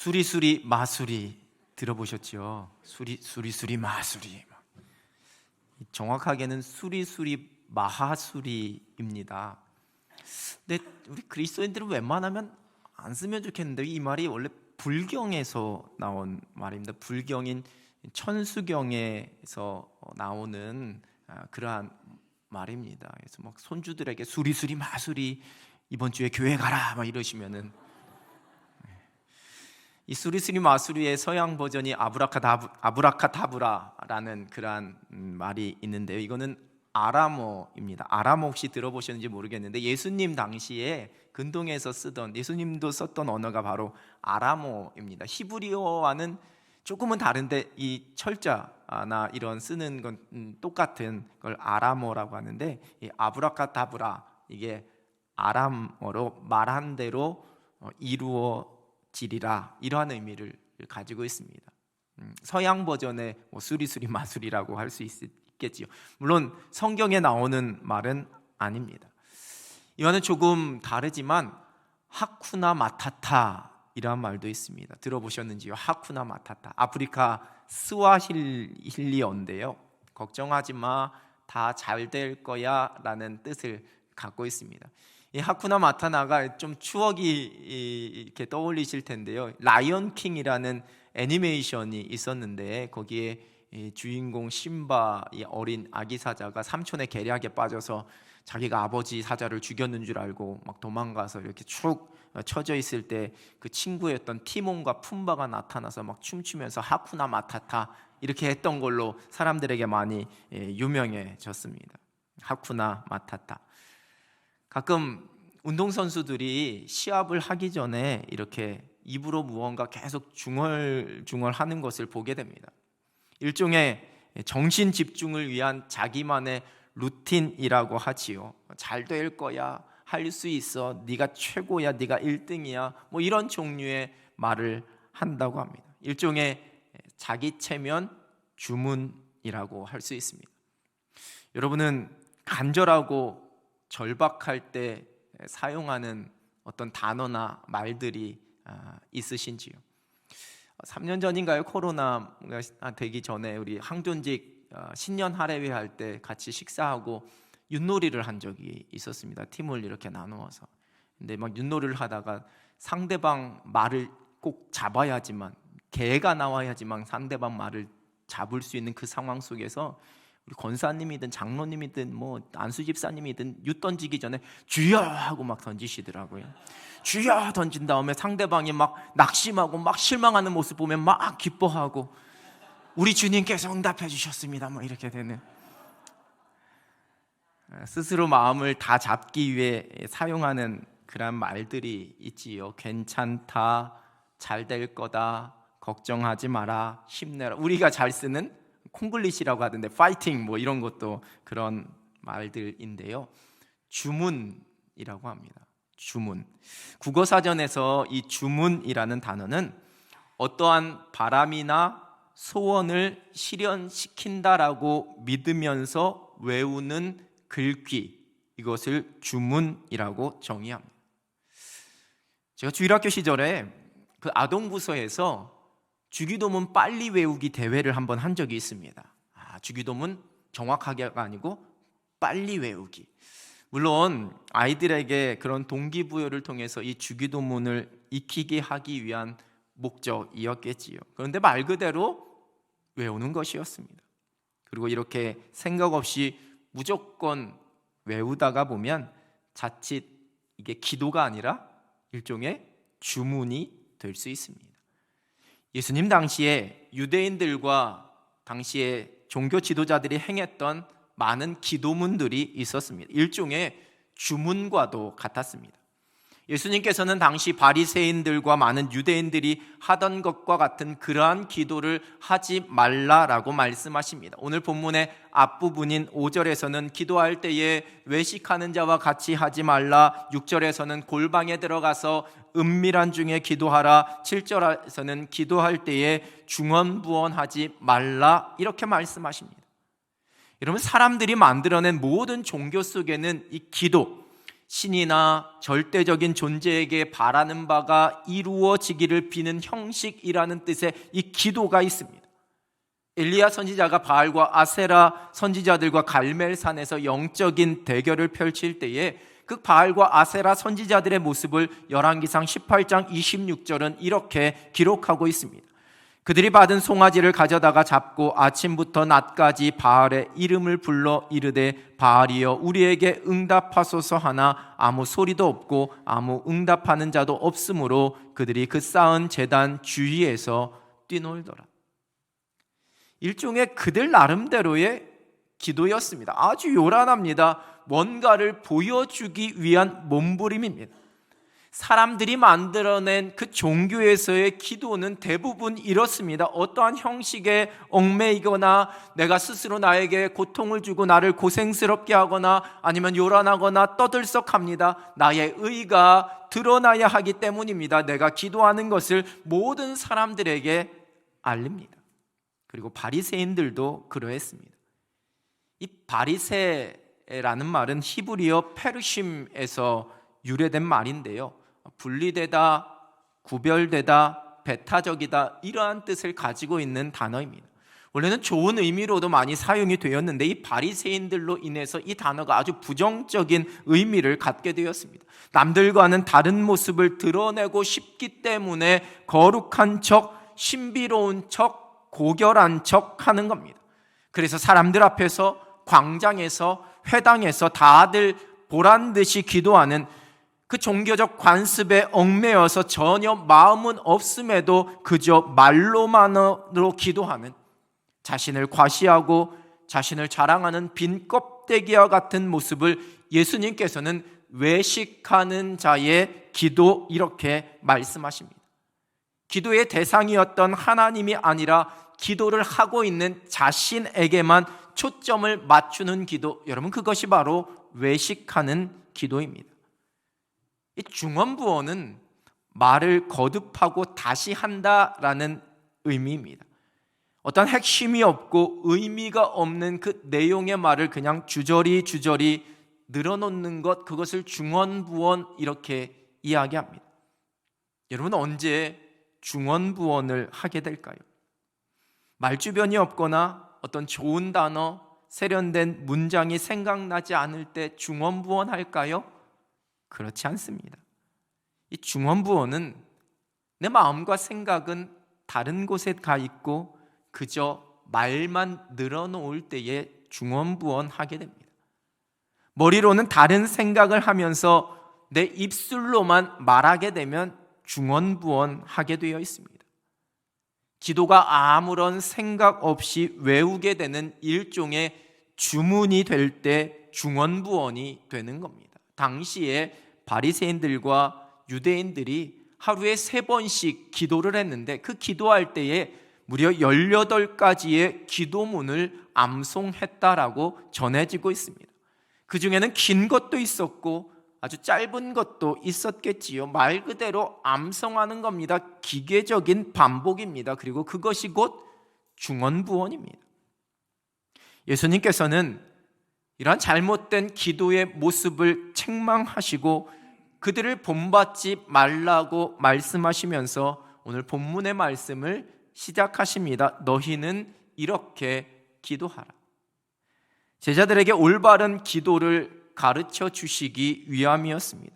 수리수리 마수리 들어보셨죠? 수리수리 마수리. 정확하게는 수리수리 마하수리입니다. 근데 우리 그리스도인들은 웬만하면 안 쓰면 좋겠는데 이 말이 원래 불경에서 나온 말입니다. 불경인 천수경에서 나오는 그러한 말입니다. 그래서 막 손주들에게 수리수리 마수리 이번 주에 교회 가라 막 이러시면은, 이 수리수리 마수리의 서양 버전이 아브라카다브라라는 그러한 말이 있는데요. 이거는 아람어입니다. 아람어 혹시 들어보셨는지 모르겠는데 예수님 당시에 근동에서 쓰던, 예수님도 썼던 언어가 바로 아람어입니다. 히브리어와는 조금은 다른데 이 철자나 이런 쓰는 건 똑같은 걸 아람어라고 하는데, 이 아브라카다브라, 이게 아람어로 말한 대로 이루어지리라, 이러한 의미를 가지고 있습니다. 서양 버전의 수리수리 마수리라고 할 수 있겠지요. 물론 성경에 나오는 말은 아닙니다. 이와는 조금 다르지만 하쿠나 마타타 이란 말도 있습니다. 들어보셨는지요? 하쿠나 마타타. 아프리카 스와힐리어인데요. 걱정하지 마, 다 잘 될 거야 라는 뜻을 갖고 있습니다. 이 하쿠나 마타나가 좀 추억이 이렇게 떠올리실 텐데요. 라이언 킹이라는 애니메이션이 있었는데 거기에 주인공 심바, 이 어린 아기 사자가 삼촌의 계략에 빠져서 자기가 아버지 사자를 죽였는 줄 알고 막 도망가서 이렇게 축 처져 있을 때 그 친구였던 티몬과 푼바가 나타나서 막 춤추면서 하쿠나 마타타 이렇게 했던 걸로 사람들에게 많이 유명해졌습니다. 하쿠나 마타타. 가끔 운동선수들이 시합을 하기 전에 이렇게 입으로 무언가 계속 중얼중얼하는 것을 보게 됩니다. 일종의 정신 집중을 위한 자기만의 루틴이라고 하지요. 잘 될 거야, 할 수 있어, 네가 최고야, 네가 1등이야, 뭐 이런 종류의 말을 한다고 합니다. 일종의 자기 체면 주문이라고 할 수 있습니다. 여러분은 간절하고 절박할 때 사용하는 어떤 단어나 말들이 있으신지요? 3년 전인가요? 코로나가 되기 전에 우리 항존직 신년 할애회 할 때 같이 식사하고 윷놀이를 한 적이 있었습니다. 팀을 이렇게 나누어서. 근데 막 윷놀이를 하다가 상대방 말을 꼭 잡아야지만, 개가 나와야지만 상대방 말을 잡을 수 있는 그 상황 속에서 우리 권사님이든 장로님이든 뭐 안수 집사님이든 윷 던지기 전에 주여 하고 막 던지시더라고요. 주여 던진 다음에 상대방이 막 낙심하고 막 실망하는 모습 보면 막 기뻐하고 우리 주님께서 응답해 주셨습니다 막 이렇게 되는, 스스로 마음을 다 잡기 위해 사용하는 그런 말들이 있지요. 괜찮다, 잘 될 거다, 걱정하지 마라, 힘내라. 우리가 잘 쓰는 콩글리시라고 하던데 파이팅 뭐 이런 것도 그런 말들인데요. 주문이라고 합니다. 주문. 국어사전에서 이 주문이라는 단어는 어떠한 바람이나 소원을 실현시킨다라고 믿으면서 외우는 글귀, 이것을 주문이라고 정의합니다. 제가 주일학교 시절에 그 아동부서에서 주기도문 빨리 외우기 대회를 한번 한 적이 있습니다. 주기도문 정확하게가 아니고 빨리 외우기. 물론 아이들에게 그런 동기부여를 통해서 이 주기도문을 익히게 하기 위한 목적이었겠지요. 그런데 말 그대로 외우는 것이었습니다. 그리고 이렇게 생각 없이 무조건 외우다가 보면 자칫 이게 기도가 아니라 일종의 주문이 될 수 있습니다. 예수님 당시에 유대인들과 당시에 종교 지도자들이 행했던 많은 기도문들이 있었습니다. 일종의 주문과도 같았습니다. 예수님께서는 당시 바리새인들과 많은 유대인들이 하던 것과 같은 그러한 기도를 하지 말라라고 말씀하십니다. 오늘 본문의 앞부분인 5절에서는 기도할 때에 외식하는 자와 같이 하지 말라, 6절에서는 골방에 들어가서 은밀한 중에 기도하라, 7절에서는 기도할 때에 중언부언하지 말라, 이렇게 말씀하십니다. 여러분, 사람들이 만들어낸 모든 종교 속에는 이 기도, 신이나 절대적인 존재에게 바라는 바가 이루어지기를 비는 형식이라는 뜻의 이 기도가 있습니다. 엘리야 선지자가 바알과 아세라 선지자들과 갈멜산에서 영적인 대결을 펼칠 때에 그 바알과 아세라 선지자들의 모습을 열왕기상 18장 26절은 이렇게 기록하고 있습니다. 그들이 받은 송아지를 가져다가 잡고 아침부터 낮까지 바알의 이름을 불러 이르되 바알이여 우리에게 응답하소서 하나 아무 소리도 없고 아무 응답하는 자도 없으므로 그들이 그 쌓은 제단 주위에서 뛰놀더라. 일종의 그들 나름대로의 기도였습니다. 아주 요란합니다. 뭔가를 보여주기 위한 몸부림입니다. 사람들이 만들어낸 그 종교에서의 기도는 대부분 이렇습니다. 어떠한 형식에 얽매이거나 내가 스스로 나에게 고통을 주고 나를 고생스럽게 하거나 아니면 요란하거나 떠들썩합니다. 나의 의가 드러나야 하기 때문입니다. 내가 기도하는 것을 모든 사람들에게 알립니다. 그리고 바리새인들도 그러했습니다. 이 바리새라는 말은 히브리어 페르심에서 유래된 말인데요, 분리되다, 구별되다, 배타적이다 이러한 뜻을 가지고 있는 단어입니다. 원래는 좋은 의미로도 많이 사용이 되었는데 이 바리새인들로 인해서 이 단어가 아주 부정적인 의미를 갖게 되었습니다. 남들과는 다른 모습을 드러내고 싶기 때문에 거룩한 척, 신비로운 척, 고결한 척 하는 겁니다. 그래서 사람들 앞에서, 광장에서, 회당에서 다들 보란듯이 기도하는 그 종교적 관습에 얽매여서 전혀 마음은 없음에도 그저 말로만으로 기도하는, 자신을 과시하고 자신을 자랑하는 빈 껍데기와 같은 모습을 예수님께서는 외식하는 자의 기도 이렇게 말씀하십니다. 기도의 대상이었던 하나님이 아니라 기도를 하고 있는 자신에게만 초점을 맞추는 기도, 여러분 그것이 바로 외식하는 기도입니다. 이 중언부언은 말을 거듭하고 다시 한다라는 의미입니다. 어떤 핵심이 없고 의미가 없는 그 내용의 말을 그냥 주저리 늘어놓는 것, 그것을 중언부언 이렇게 이야기합니다. 여러분 언제 중언부언을 하게 될까요? 말주변이 없거나 어떤 좋은 단어, 세련된 문장이 생각나지 않을 때 중언부언 할까요? 그렇지 않습니다. 이 중언부언은 내 마음과 생각은 다른 곳에 가 있고 그저 말만 늘어놓을 때에 중언부언 하게 됩니다. 머리로는 다른 생각을 하면서 내 입술로만 말하게 되면 중언부언 하게 되어 있습니다. 기도가 아무런 생각 없이 외우게 되는 일종의 주문이 될 때 중언부언이 되는 겁니다. 당시에 바리새인들과 유대인들이 하루에 3번씩 기도를 했는데 그 기도할 때에 무려 18가지의 기도문을 암송했다라고 전해지고 있습니다. 그 중에는 긴 것도 있었고 아주 짧은 것도 있었겠지요. 말 그대로 암송하는 겁니다. 기계적인 반복입니다. 그리고 그것이 곧 중언부언입니다. 예수님께서는 이러한 잘못된 기도의 모습을 책망하시고 그들을 본받지 말라고 말씀하시면서 오늘 본문의 말씀을 시작하십니다. 너희는 이렇게 기도하라. 제자들에게 올바른 기도를 가르쳐 주시기 위함이었습니다.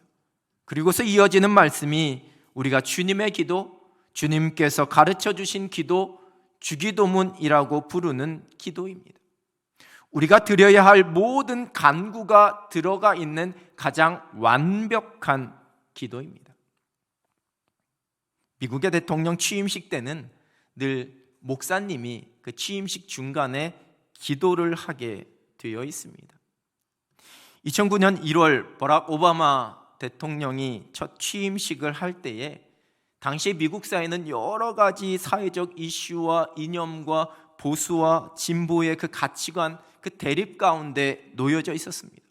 그리고서 이어지는 말씀이 우리가 주님의 기도, 주님께서 가르쳐 주신 기도, 주기도문이라고 부르는 기도입니다. 우리가 드려야 할 모든 간구가 들어가 있는 가장 완벽한 기도입니다. 미국의 대통령 취임식 때는 늘 목사님이 그 취임식 중간에 기도를 하게 되어 있습니다. 2009년 1월 버락 오바마 대통령이 첫 취임식을 할 때에 당시 미국 사회는 여러 가지 사회적 이슈와 이념과 보수와 진보의 그 가치관, 그 대립 가운데 놓여져 있었습니다.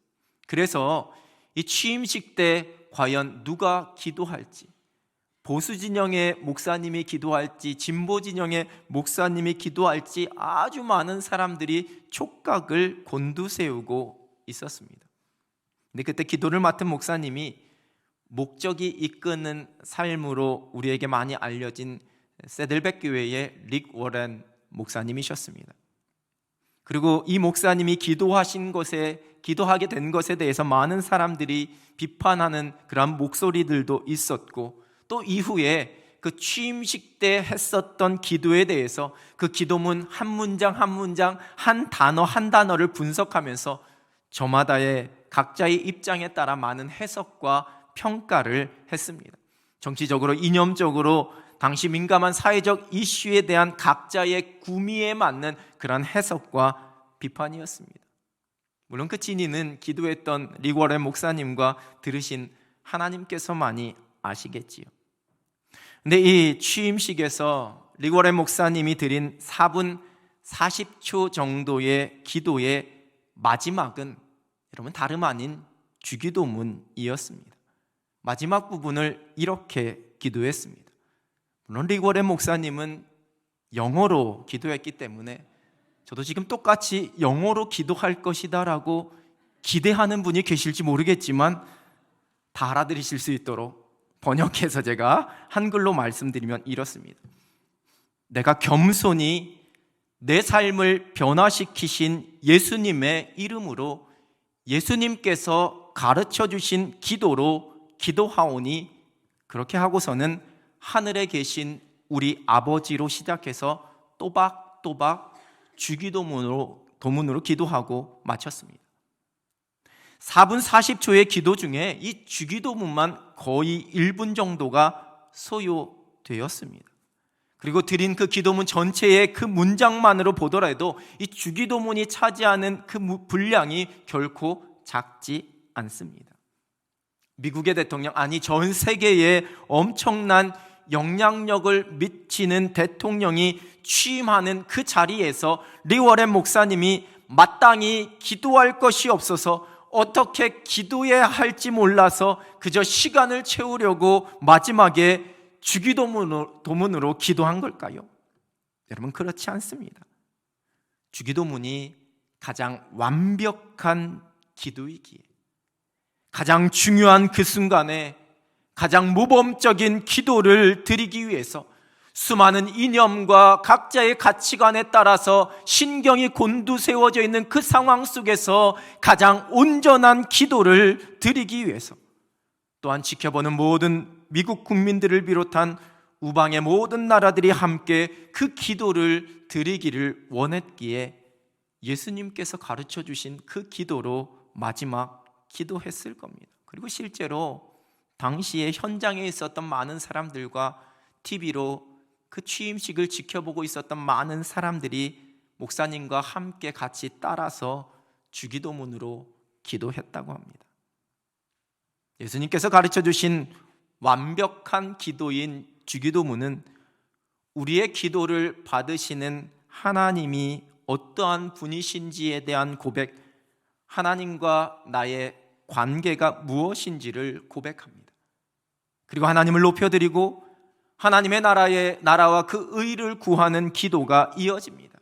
그래서 이 취임식 때 과연 누가 기도할지, 보수 진영의 목사님이 기도할지, 진보 진영의 목사님이 기도할지 아주 많은 사람들이 촉각을 곤두세우고 있었습니다. 근데 그때 기도를 맡은 목사님이 목적이 이끄는 삶으로 우리에게 많이 알려진 세들백 교회의 릭 워렌 목사님이셨습니다. 그리고 이 목사님이 기도하게 된 것에 대해서 많은 사람들이 비판하는 그런 목소리들도 있었고, 또 이후에 그 취임식 때 했었던 기도에 대해서 그 기도문 한 문장 한 문장, 한 단어 한 단어를 분석하면서 저마다의 각자의 입장에 따라 많은 해석과 평가를 했습니다. 정치적으로, 이념적으로 당시 민감한 사회적 이슈에 대한 각자의 구미에 맞는 그런 해석과 비판이었습니다. 물론 그 진위는 기도했던 릭 워렌 목사님과 들으신 하나님께서만이 아시겠지요. 근데 이 취임식에서 릭 워렌 목사님이 드린 4분 40초 정도의 기도의 마지막은 여러분 다름 아닌 주기도문이었습니다. 마지막 부분을 이렇게 기도했습니다. 물론 릭 워렌 목사님은 영어로 기도했기 때문에 저도 지금 똑같이 영어로 기도할 것이다 라고 기대하는 분이 계실지 모르겠지만 다 알아들으실 수 있도록 번역해서 제가 한글로 말씀드리면 이렇습니다. 내가 겸손히 내 삶을 변화시키신 예수님의 이름으로 예수님께서 가르쳐 주신 기도로 기도하오니, 그렇게 하고서는 하늘에 계신 우리 아버지로 시작해서 또박또박 주기도문으로 기도하고 마쳤습니다. 4분 40초의 기도 중에 이 주기도문만 거의 1분 정도가 소요되었습니다. 그리고 드린 그 기도문 전체의 그 문장만으로 보더라도 이 주기도문이 차지하는 그 분량이 결코 작지 않습니다. 미국의 대통령, 아니 전 세계에 엄청난 영향력을 미치는 대통령이 취임하는 그 자리에서 릭 워렌 목사님이 마땅히 기도할 것이 없어서 어떻게 기도해야 할지 몰라서 그저 시간을 채우려고 마지막에 주기도문으로 기도한 걸까요? 여러분, 그렇지 않습니다. 주기도문이 가장 완벽한 기도이기에, 가장 중요한 그 순간에 가장 모범적인 기도를 드리기 위해서 수많은 이념과 각자의 가치관에 따라서 신경이 곤두세워져 있는 그 상황 속에서 가장 온전한 기도를 드리기 위해서, 또한 지켜보는 모든 미국 국민들을 비롯한 우방의 모든 나라들이 함께 그 기도를 드리기를 원했기에 예수님께서 가르쳐 주신 그 기도로 마지막 기도했을 겁니다. 그리고 실제로 당시에 현장에 있었던 많은 사람들과 TV로 그 취임식을 지켜보고 있었던 많은 사람들이 목사님과 함께 같이 따라서 주기도문으로 기도했다고 합니다. 예수님께서 가르쳐 주신 완벽한 기도인 주기도문은 우리의 기도를 받으시는 하나님이 어떠한 분이신지에 대한 고백, 하나님과 나의 관계가 무엇인지를 고백합니다. 그리고 하나님을 높여드리고 하나님의 나라와 그 의를 구하는 기도가 이어집니다.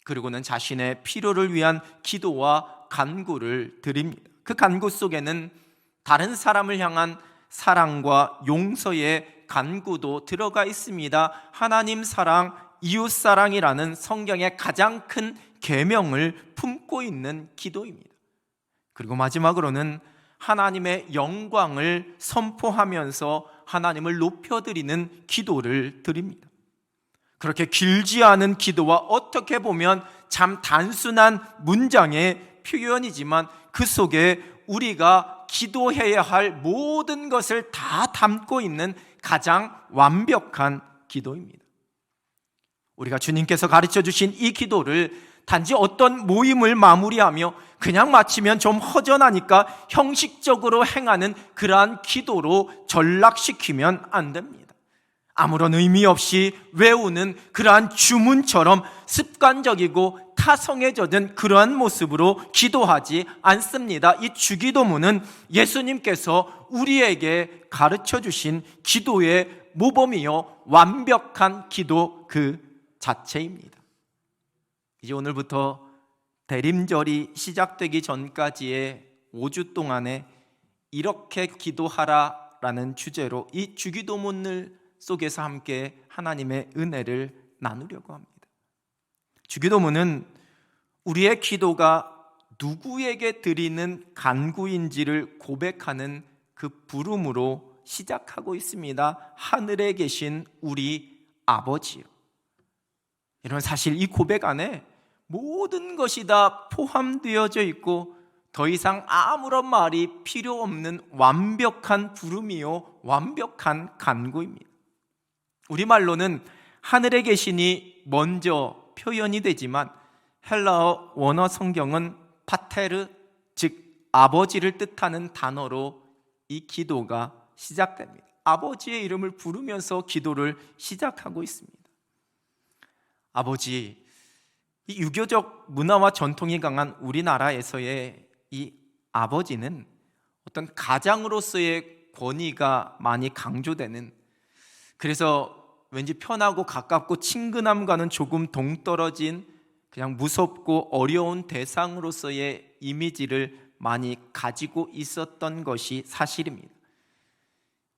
그리고는 자신의 필요를 위한 기도와 간구를 드립니다. 그 간구 속에는 다른 사람을 향한 사랑과 용서의 간구도 들어가 있습니다. 하나님 사랑, 이웃 사랑이라는 성경의 가장 큰 계명을 품고 있는 기도입니다. 그리고 마지막으로는 하나님의 영광을 선포하면서 하나님을 높여드리는 기도를 드립니다. 그렇게 길지 않은 기도와 어떻게 보면 참 단순한 문장의 표현이지만 그 속에 우리가 기도해야 할 모든 것을 다 담고 있는 가장 완벽한 기도입니다. 우리가 주님께서 가르쳐 주신 이 기도를 단지 어떤 모임을 마무리하며 그냥 마치면 좀 허전하니까 형식적으로 행하는 그러한 기도로 전락시키면 안 됩니다. 아무런 의미 없이 외우는 그러한 주문처럼 습관적이고 타성에 젖은 그러한 모습으로 기도하지 않습니다. 이 주기도문은 예수님께서 우리에게 가르쳐 주신 기도의 모범이요 완벽한 기도 그 자체입니다. 이제 오늘부터 대림절이 시작되기 전까지의 5주 동안에 이렇게 기도하라라는 주제로 이 주기도문을 속에서 함께 하나님의 은혜를 나누려고 합니다. 주기도문은 우리의 기도가 누구에게 드리는 간구인지를 고백하는 그 부름으로 시작하고 있습니다. 하늘에 계신 우리 아버지요. 여러분, 사실 이 고백 안에 모든 것이 다 포함되어져 있고 더 이상 아무런 말이 필요 없는 완벽한 부름이요, 완벽한 간구입니다. 우리말로는 하늘에 계시니 먼저 표현이 되지만 헬라어 원어 성경은 파테르, 즉 아버지를 뜻하는 단어로 이 기도가 시작됩니다. 아버지의 이름을 부르면서 기도를 시작하고 있습니다. 아버지, 이 유교적 문화와 전통이 강한 우리나라에서의 이 아버지는 어떤 가장으로서의 권위가 많이 강조되는, 그래서 왠지 편하고 가깝고 친근함과는 조금 동떨어진 그냥 무섭고 어려운 대상으로서의 이미지를 많이 가지고 있었던 것이 사실입니다.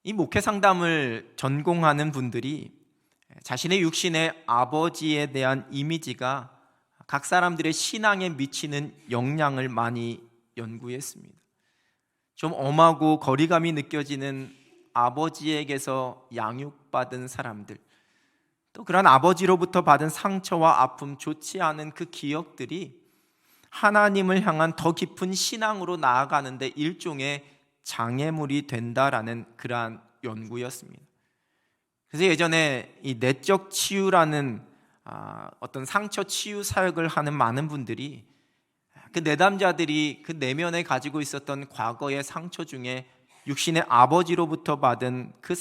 이 목회 상담을 전공하는 분들이 자신의 육신의 아버지에 대한 이미지가 각 사람들의 신앙에 미치는 영향을 많이 연구했습니다. 좀 엄하고 거리감이 느껴지는 아버지에게서 양육받은 사람들, 또 그런 아버지로부터 받은 상처와 아픔, 좋지 않은 그 기억들이 하나님을 향한 더 깊은 신앙으로 나아가는데 일종의 장애물이 된다라는 그러한 연구였습니다. 그래서 예전에 이 내적 치유라는 어떤 상처 치유 사역을 하는 많은 분들이 그 내담자들이 그 내면에 가지고 있었던 과거의 상처 중에 육신의 아버지로부터 받은 그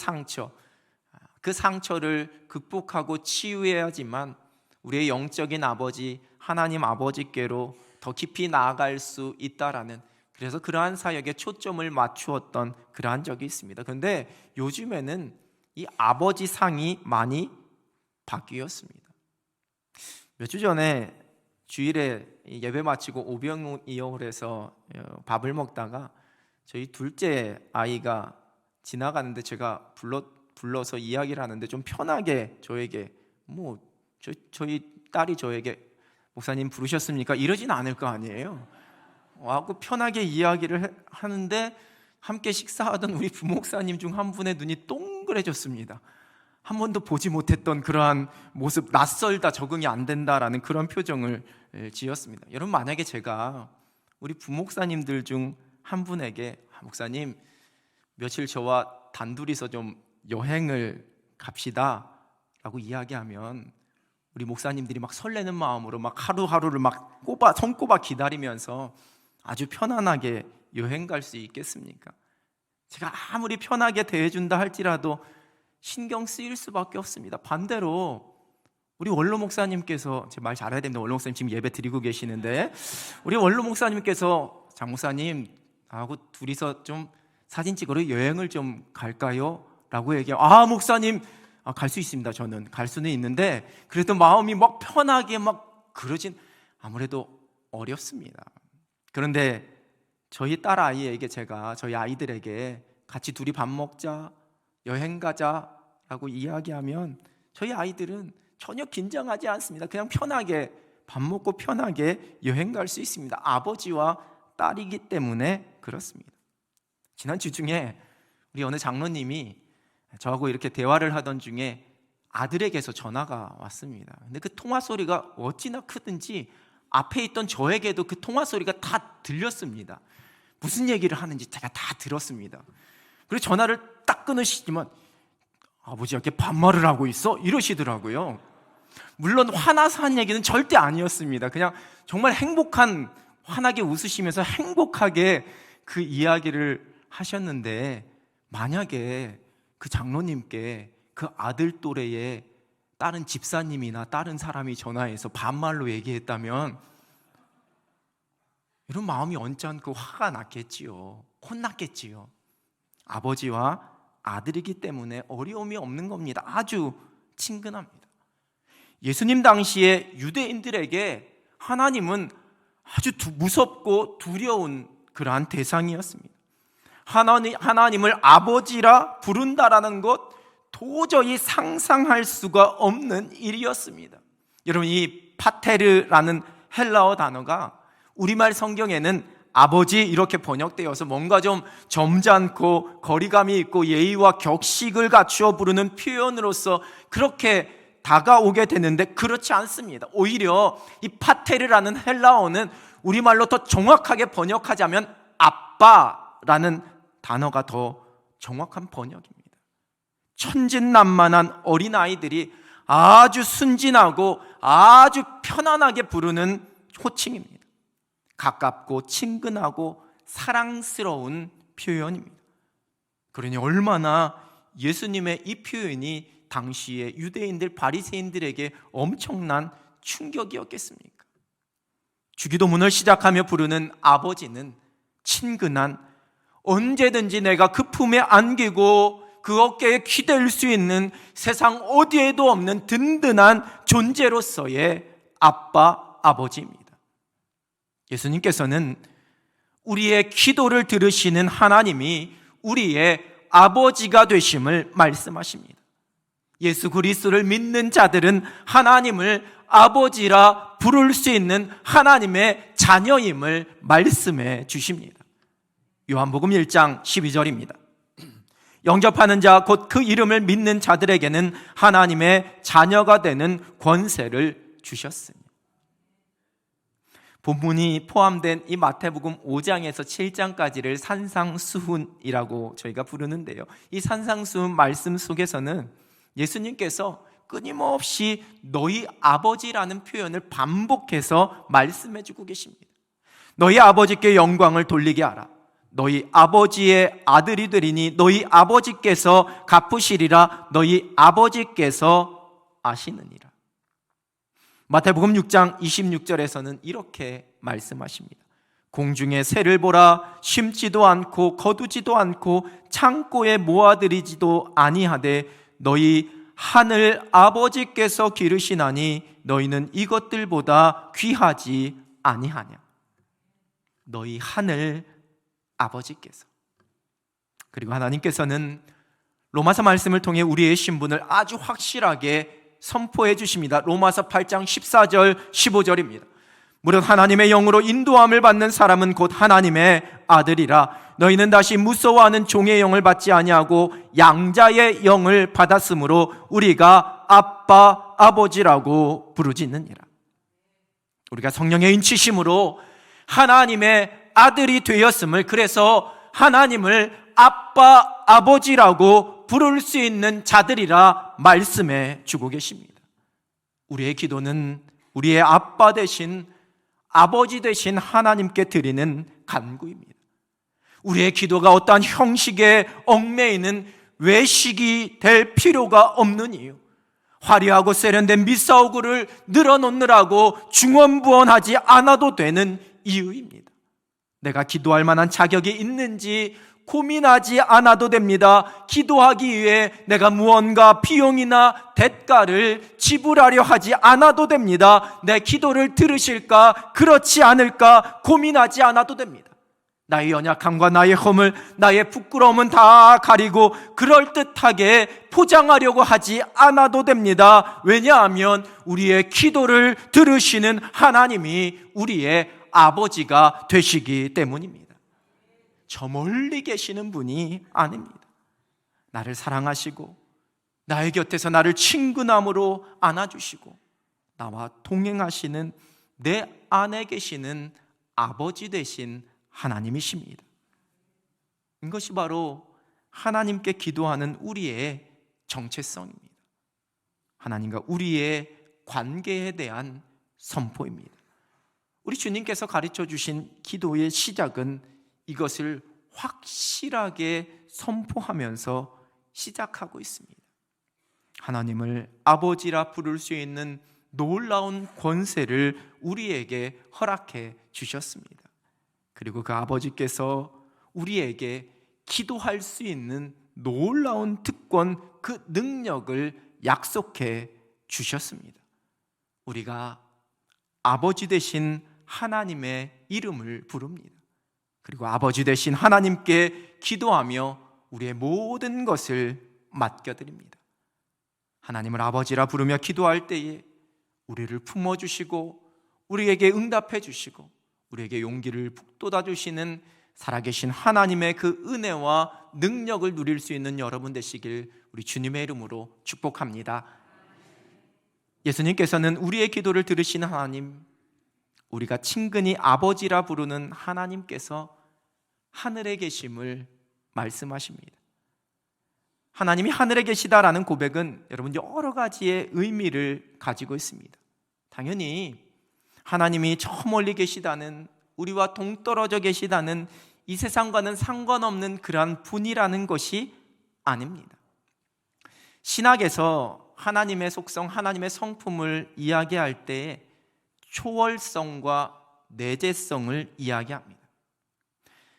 상처를 극복하고 치유해야지만 우리의 영적인 아버지, 하나님 아버지께로 더 깊이 나아갈 수 있다라는, 그래서 그러한 사역에 초점을 맞추었던 그러한 적이 있습니다. 그런데 요즘에는 이 아버지 상이 많이 바뀌었습니다. 몇 주 전에 주일에 예배 마치고 오병이어홀에서 밥을 먹다가 저희 둘째 아이가 지나가는데 제가 불러서 이야기를 하는데 좀 편하게 저에게 저희 딸이 저에게 목사님 부르셨습니까? 이러진 않을 거 아니에요. 하고 편하게 이야기를 하는데 함께 식사하던 우리 부목사님 중 한 분의 눈이 동그래졌습니다. 한 번도 보지 못했던 그러한 모습, 낯설다, 적응이 안 된다라는 그런 표정을 지었습니다. 여러분, 만약에 제가 우리 부목사님들 중 한 분에게 목사님 며칠 저와 단둘이서 좀 여행을 갑시다 라고 이야기하면 우리 목사님들이 막 설레는 마음으로 막 하루하루를 막 손꼽아 기다리면서 아주 편안하게 여행 갈 수 있겠습니까? 제가 아무리 편하게 대해준다 할지라도 신경 쓰일 수밖에 없습니다. 반대로 우리 원로 목사님께서, 제 말 잘해야 됩니다. 원로 목사님 지금 예배 드리고 계시는데, 우리 원로 목사님께서 장 목사님 하고 둘이서 좀 사진 찍으러 여행을 좀 갈까요? 라고 얘기하면 목사님 갈 수 있습니다. 저는 갈 수는 있는데 그래도 마음이 막 편하게 막 그러진 아무래도 어렵습니다. 그런데 저희 딸 아이에게 제가 저희 아이들에게 같이 둘이 밥 먹자, 여행 가자라고 이야기하면 저희 아이들은 전혀 긴장하지 않습니다. 그냥 편하게 밥 먹고 편하게 여행 갈 수 있습니다. 아버지와 딸이기 때문에 그렇습니다. 지난 주 중에 우리 어느 장로님이 저하고 이렇게 대화를 하던 중에 아들에게서 전화가 왔습니다. 근데 그 통화 소리가 어찌나 크든지 앞에 있던 저에게도 그 통화 소리가 다 들렸습니다. 무슨 얘기를 하는지 제가 다 들었습니다. 그리고 전화를 딱 끊으시지만 아버지 이렇게 반말을 하고 있어? 이러시더라고요. 물론 화나서 한 얘기는 절대 아니었습니다. 그냥 정말 환하게 웃으시면서 행복하게 그 이야기를 하셨는데, 만약에 그 장로님께 그 아들 또래의 다른 집사님이나 다른 사람이 전화해서 반말로 얘기했다면 이런 마음이 언짢고 화가 났겠지요. 혼났겠지요. 아버지와 아들이기 때문에 어려움이 없는 겁니다. 아주 친근합니다. 예수님 당시에 유대인들에게 하나님은 아주 무섭고 두려운 그러한 대상이었습니다. 하나님을 아버지라 부른다라는 것, 도저히 상상할 수가 없는 일이었습니다. 여러분, 이 파테르라는 헬라어 단어가 우리말 성경에는 아버지 이렇게 번역되어서 뭔가 좀 점잖고 거리감이 있고 예의와 격식을 갖추어 부르는 표현으로서 그렇게 다가오게 되는데, 그렇지 않습니다. 오히려 이 파테르라는 헬라어는 우리말로 더 정확하게 번역하자면 아빠라는 단어가 더 정확한 번역입니다. 천진난만한 어린아이들이 아주 순진하고 아주 편안하게 부르는 호칭입니다. 가깝고 친근하고 사랑스러운 표현입니다. 그러니 얼마나 예수님의 이 표현이 당시에 유대인들, 바리새인들에게 엄청난 충격이었겠습니까? 주기도문을 시작하며 부르는 아버지는 친근한, 언제든지 내가 그 품에 안기고 그 어깨에 기댈 수 있는 세상 어디에도 없는 든든한 존재로서의 아빠, 아버지입니다. 예수님께서는 우리의 기도를 들으시는 하나님이 우리의 아버지가 되심을 말씀하십니다. 예수 그리스도를 믿는 자들은 하나님을 아버지라 부를 수 있는 하나님의 자녀임을 말씀해 주십니다. 요한복음 1장 12절입니다. 영접하는 자 곧 그 이름을 믿는 자들에게는 하나님의 자녀가 되는 권세를 주셨으니. 본문이 포함된 이 마태복음 5장에서 7장까지를 산상수훈이라고 저희가 부르는데요, 이 산상수훈 말씀 속에서는 예수님께서 끊임없이 너희 아버지라는 표현을 반복해서 말씀해주고 계십니다. 너희 아버지께 영광을 돌리게 하라. 너희 아버지의 아들이 되리니 너희 아버지께서 갚으시리라. 너희 아버지께서 아시느니라. 마태복음 6장 26절에서는 이렇게 말씀하십니다. 공중의 새를 보라. 심지도 않고 거두지도 않고 창고에 모아들이지도 아니하되 너희 하늘 아버지께서 기르시나니 너희는 이것들보다 귀하지 아니하냐. 너희 하늘 아버지께서. 그리고 하나님께서는 로마서 말씀을 통해 우리의 신분을 아주 확실하게 선포해 주십니다. 로마서 8장 14절 15절입니다. 무릇 하나님의 영으로 인도함을 받는 사람은 곧 하나님의 아들이라. 너희는 다시 무서워하는 종의 영을 받지 아니하고 양자의 영을 받았으므로 우리가 아빠 아버지라고 부르짖느니라. 우리가 성령의 인치심으로 하나님의 아들이 되었음을, 그래서 하나님을 아빠 아버지라고 부를 수 있는 자들이라 말씀해 주고 계십니다. 우리의 기도는 우리의 아빠 되신, 아버지 되신 하나님께 드리는 간구입니다. 우리의 기도가 어떠한 형식에 얽매이는 외식이 될 필요가 없는 이유, 화려하고 세련된 미사오구를 늘어놓느라고 중언부언하지 않아도 되는 이유입니다. 내가 기도할 만한 자격이 있는지 고민하지 않아도 됩니다. 기도하기 위해 내가 무언가 비용이나 대가를 지불하려 하지 않아도 됩니다. 내 기도를 들으실까, 그렇지 않을까 고민하지 않아도 됩니다. 나의 연약함과 나의 허물, 나의 부끄러움은 다 가리고 그럴듯하게 포장하려고 하지 않아도 됩니다. 왜냐하면 우리의 기도를 들으시는 하나님이 우리의 아버지가 되시기 때문입니다. 저 멀리 계시는 분이 아닙니다. 나를 사랑하시고 나의 곁에서 나를 친근함으로 안아주시고 나와 동행하시는 내 안에 계시는 아버지 되신 하나님이십니다. 이것이 바로 하나님께 기도하는 우리의 정체성입니다. 하나님과 우리의 관계에 대한 선포입니다. 우리 주님께서 가르쳐 주신 기도의 시작은 이것을 확실하게 선포하면서 시작하고 있습니다. 하나님을 아버지라 부를 수 있는 놀라운 권세를 우리에게 허락해 주셨습니다. 그리고 그 아버지께서 우리에게 기도할 수 있는 놀라운 특권, 그 능력을 약속해 주셨습니다. 우리가 아버지 되신 하나님의 이름을 부릅니다. 그리고 아버지 되신 하나님께 기도하며 우리의 모든 것을 맡겨드립니다. 하나님을 아버지라 부르며 기도할 때에 우리를 품어주시고 우리에게 응답해 주시고 우리에게 용기를 북돋아 주시는 살아계신 하나님의 그 은혜와 능력을 누릴 수 있는 여러분 되시길 우리 주님의 이름으로 축복합니다. 예수님께서는 우리의 기도를 들으시는 하나님, 우리가 친근히 아버지라 부르는 하나님께서 하늘에 계심을 말씀하십니다. 하나님이 하늘에 계시다라는 고백은 여러분 여러 가지의 의미를 가지고 있습니다. 당연히 하나님이 저 멀리 계시다는, 우리와 동떨어져 계시다는, 이 세상과는 상관없는 그러한 분이라는 것이 아닙니다. 신학에서 하나님의 속성, 하나님의 성품을 이야기할 때 초월성과 내재성을 이야기합니다.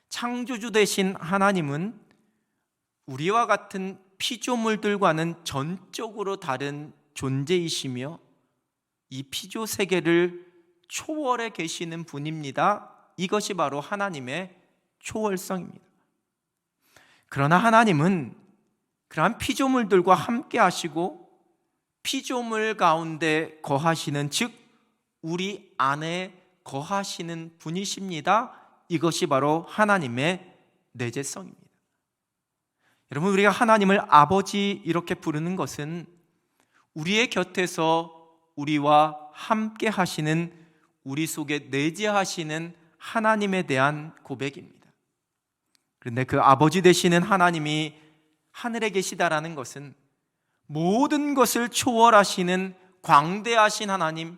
창조주 되신 하나님은 우리와 같은 피조물들과는 전적으로 다른 존재이시며 이 피조 세계를 초월해 계시는 분입니다. 이것이 바로 하나님의 초월성입니다. 그러나 하나님은 그러한 피조물들과 함께 하시고 피조물 가운데 거하시는, 즉 우리 안에 거하시는 분이십니다. 이것이 바로 하나님의 내재성입니다. 여러분, 우리가 하나님을 아버지 이렇게 부르는 것은 우리의 곁에서 우리와 함께 하시는, 우리 속에 내재하시는 하나님에 대한 고백입니다. 그런데 그 아버지 되시는 하나님이 하늘에 계시다라는 것은 모든 것을 초월하시는 광대하신 하나님,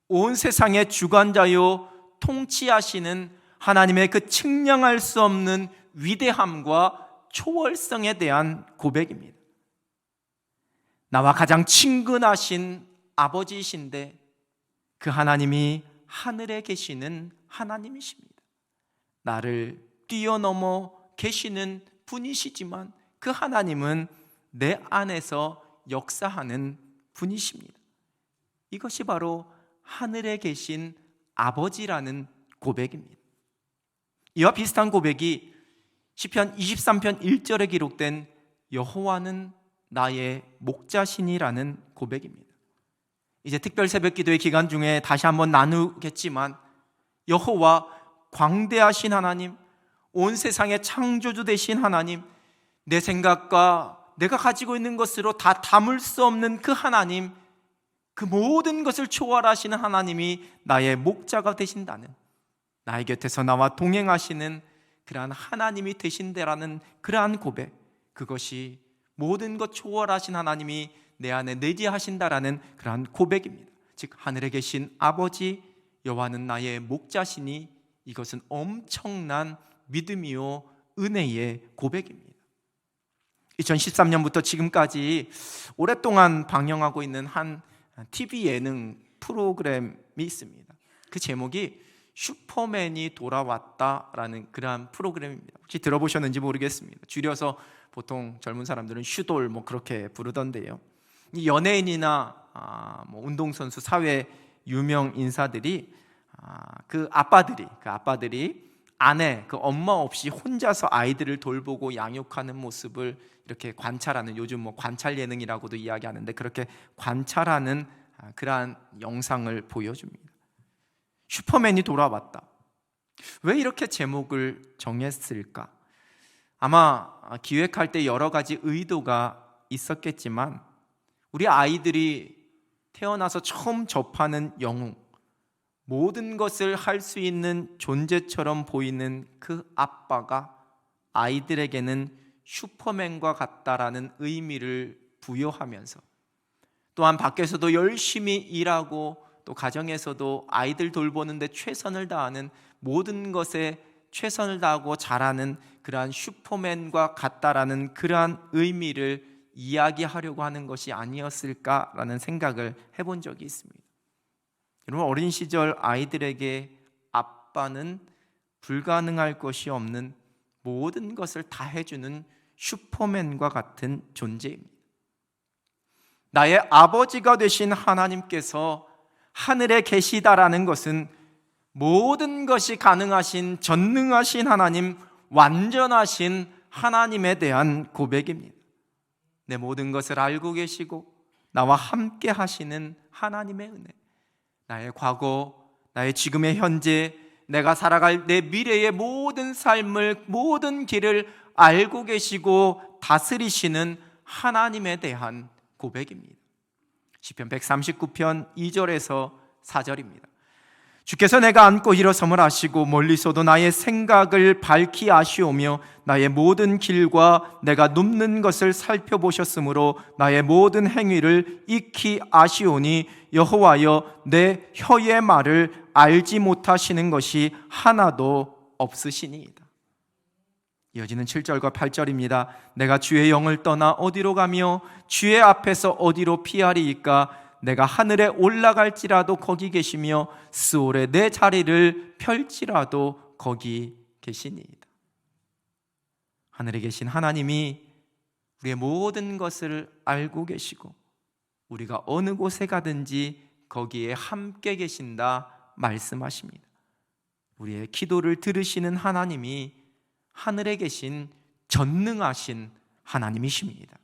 온 세상의 주관자요 통치하시는 하나님의 그 측량할 수 없는 위대함과 초월성에 대한 고백입니다. 나와 가장 친근하신 아버지이신데 그 하나님이 하늘에 계시는 하나님이십니다. 나를 뛰어넘어 계시는 분이시지만 그 하나님은 내 안에서 역사하는 분이십니다. 이것이 바로 하늘에 계신 아버지라는 고백입니다. 이와 비슷한 고백이 시편 23편 1절에 기록된 여호와는 나의 목자시니라는 고백입니다. 이제 특별 새벽 기도의 기간 중에 다시 한번 나누겠지만 여호와, 광대하신 하나님, 온 세상의 창조주 되신 하나님, 내 생각과 내가 가지고 있는 것으로 다 담을 수 없는 그 하나님, 그 모든 것을 초월하시는 하나님이 나의 목자가 되신다는, 나의 곁에서 나와 동행하시는 그러한 하나님이 되신다라는 그러한 고백, 그것이 모든 것 초월하신 하나님이 내 안에 내재하신다라는 그러한 고백입니다. 즉 하늘에 계신 아버지 여호와는 나의 목자시니, 이것은 엄청난 믿음이요 은혜의 고백입니다. 2013년부터 지금까지 오랫동안 방영하고 있는 한 TV 예능 프로그램이 있습니다. 그 제목이 슈퍼맨이 돌아왔다라는 그러한 프로그램입니다. 혹시 들어보셨는지 모르겠습니다. 줄여서 보통 젊은 사람들은 슈돌 뭐 그렇게 부르던데요. 이 연예인이나 운동선수, 사회 유명 인사들이 그 아빠들이 아내, 그 엄마 없이 혼자서 아이들을 돌보고 양육하는 모습을 이렇게 관찰하는, 요즘 뭐 관찰 예능이라고도 이야기하는데 그렇게 관찰하는 그러한 영상을 보여줍니다. 슈퍼맨이 돌아왔다. 왜 이렇게 제목을 정했을까? 아마 기획할 때 여러 가지 의도가 있었겠지만 우리 아이들이 태어나서 처음 접하는 영웅, 모든 것을 할 수 있는 존재처럼 보이는 그 아빠가 아이들에게는 슈퍼맨과 같다라는 의미를 부여하면서, 또한 밖에서도 열심히 일하고 또 가정에서도 아이들 돌보는데 최선을 다하는, 모든 것에 최선을 다하고 잘하는 그러한 슈퍼맨과 같다라는 그러한 의미를 이야기하려고 하는 것이 아니었을까라는 생각을 해본 적이 있습니다. 여러분, 어린 시절 아이들에게 아빠는 불가능할 것이 없는, 모든 것을 다 해주는 슈퍼맨과 같은 존재입니다. 나의 아버지가 되신 하나님께서 하늘에 계시다라는 것은 모든 것이 가능하신 전능하신 하나님, 완전하신 하나님에 대한 고백입니다. 내 모든 것을 알고 계시고 나와 함께 하시는 하나님의 은혜, 나의 과거, 나의 지금의 현재, 내가 살아갈 내 미래의 모든 삶을, 모든 길을 알고 계시고 다스리시는 하나님에 대한 고백입니다. 시편 139편 2절에서 4절입니다. 주께서 내가 앉고 일어섬을 아시고 멀리서도 나의 생각을 밝히 아시오며 나의 모든 길과 내가 눕는 것을 살펴보셨으므로 나의 모든 행위를 익히 아시오니 여호와여, 내 혀의 말을 알지 못하시는 것이 하나도 없으시니이다. 이어지는 7절과 8절입니다. 내가 주의 영을 떠나 어디로 가며 주의 앞에서 어디로 피하리이까? 내가 하늘에 올라갈지라도 거기 계시며 스올에 내 자리를 펼지라도 거기 계시니이다. 하늘에 계신 하나님이 우리의 모든 것을 알고 계시고 우리가 어느 곳에 가든지 거기에 함께 계신다 말씀하십니다. 우리의 기도를 들으시는 하나님이 하늘에 계신 전능하신 하나님이십니다.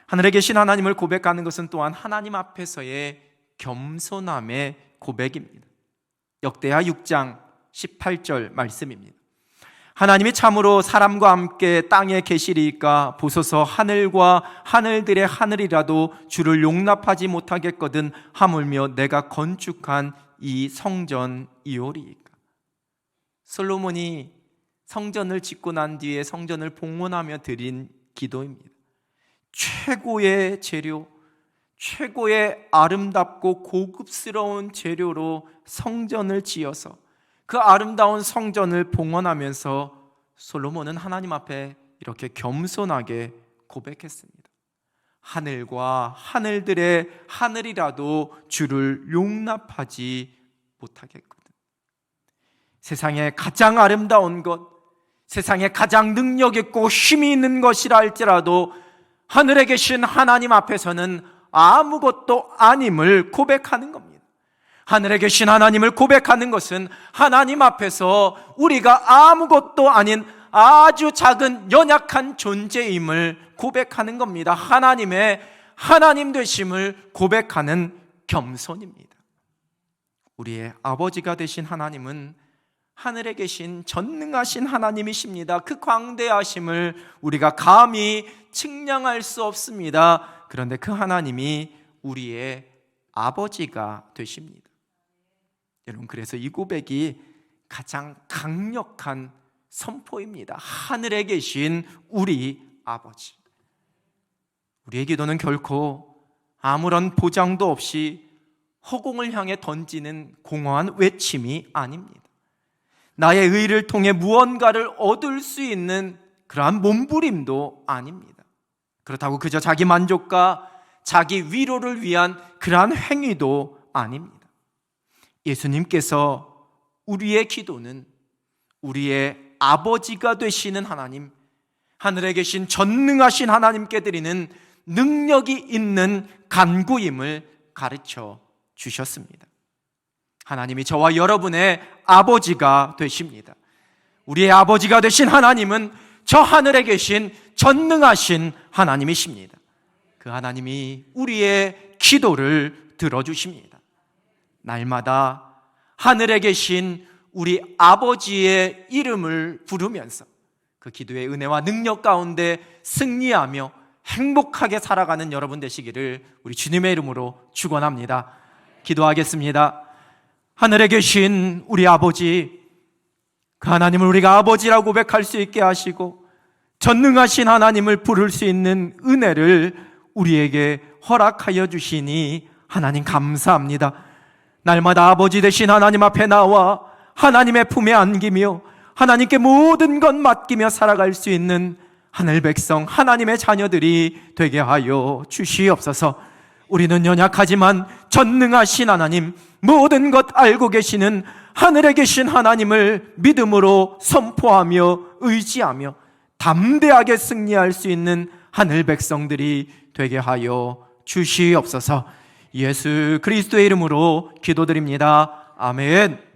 하늘에 계신 하나님을 고백하는 것은 또한 하나님 앞에서의 겸손함의 고백입니다. 역대하 6장 18절 말씀입니다. 하나님이 참으로 사람과 함께 땅에 계시리이까 보소서 하늘과 하늘들의 하늘이라도 주를 용납하지 못하겠거든 하물며 내가 건축한 이 성전이오리이까. 솔로몬이 성전을 짓고 난 뒤에 성전을 봉헌하며 드린 기도입니다. 최고의 재료, 최고의 아름답고 고급스러운 재료로 성전을 지어서 그 아름다운 성전을 봉헌하면서 솔로몬은 하나님 앞에 이렇게 겸손하게 고백했습니다. 하늘과 하늘들의 하늘이라도 주를 용납하지 못하겠거든. 세상에 가장 아름다운 것, 세상에 가장 능력 있고 힘이 있는 것이라 할지라도 하늘에 계신 하나님 앞에서는 아무것도 아님을 고백하는 겁니다. 하늘에 계신 하나님을 고백하는 것은 하나님 앞에서 우리가 아무것도 아닌 아주 작은 연약한 존재임을 고백하는 겁니다. 하나님의 하나님 되심을 고백하는 겸손입니다. 우리의 아버지가 되신 하나님은 하늘에 계신 전능하신 하나님이십니다. 그 광대하심을 우리가 감히 측량할 수 없습니다. 그런데 그 하나님이 우리의 아버지가 되십니다. 여러분, 그래서 이 고백이 가장 강력한 선포입니다. 하늘에 계신 우리 아버지. 우리의 기도는 결코 아무런 보장도 없이 허공을 향해 던지는 공허한 외침이 아닙니다. 나의 의를 통해 무언가를 얻을 수 있는 그러한 몸부림도 아닙니다. 그렇다고 그저 자기 만족과 자기 위로를 위한 그러한 행위도 아닙니다. 예수님께서 우리의 기도는 우리의 아버지가 되시는 하나님, 하늘에 계신 전능하신 하나님께 드리는 능력이 있는 간구임을 가르쳐 주셨습니다. 하나님이 저와 여러분의 아버지가 되십니다. 우리의 아버지가 되신 하나님은 저 하늘에 계신 전능하신 하나님이십니다. 그 하나님이 우리의 기도를 들어주십니다. 날마다 하늘에 계신 우리 아버지의 이름을 부르면서 그 기도의 은혜와 능력 가운데 승리하며 행복하게 살아가는 여러분 되시기를 우리 주님의 이름으로 축원합니다. 기도하겠습니다. 하늘에 계신 우리 아버지, 그 하나님을 우리가 아버지라고 고백할 수 있게 하시고 전능하신 하나님을 부를 수 있는 은혜를 우리에게 허락하여 주시니 하나님 감사합니다. 날마다 아버지 되신 하나님 앞에 나와 하나님의 품에 안기며 하나님께 모든 것 맡기며 살아갈 수 있는 하늘 백성, 하나님의 자녀들이 되게 하여 주시옵소서. 우리는 연약하지만 전능하신 하나님, 모든 것 알고 계시는 하늘에 계신 하나님을 믿음으로 선포하며 의지하며 담대하게 승리할 수 있는 하늘 백성들이 되게 하여 주시옵소서. 예수 그리스도의 이름으로 기도드립니다. 아멘.